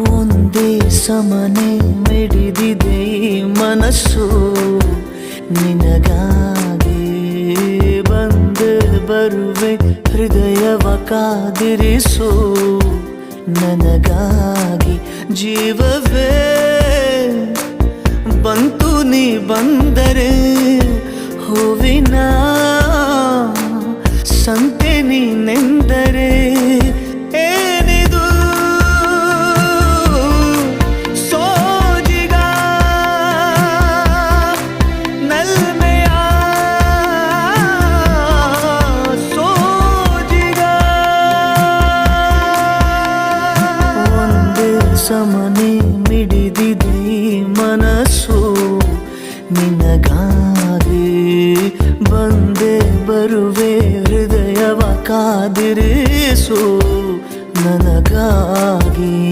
ಒಂದೇ ಸಮನೆ ಮಿಡಿದಿದೆ ಈ ಮನಸ್ಸು, ನಿನಗಾಗಿ ಬಂದೆ ಬರುವೆ ಹೃದಯವ ಕಾದಿರಿಸು. ನನಗಾಗಿ ಜೀವವೇ ಬಂತು ನೀ ಬಂದರೆ, ಹೂವಿನ ಸಂತೆ ನೀನೆಂದರೆ. ಏನಿದು ಸೋಜಿಗ ನಲ್ಮೆಯ ಸೋಜಿಗ. ಒಂದೇ ಸಮನೆ ಮಿಡಿದಿದೆ ಈ ಮನಸ್ಸು, ನಿನಗಾಗಿ ಬಂದೆ ಬರುವೆ ಹೃದಯವ ಕಾದಿರಿಸು. ನನಗಾಗಿ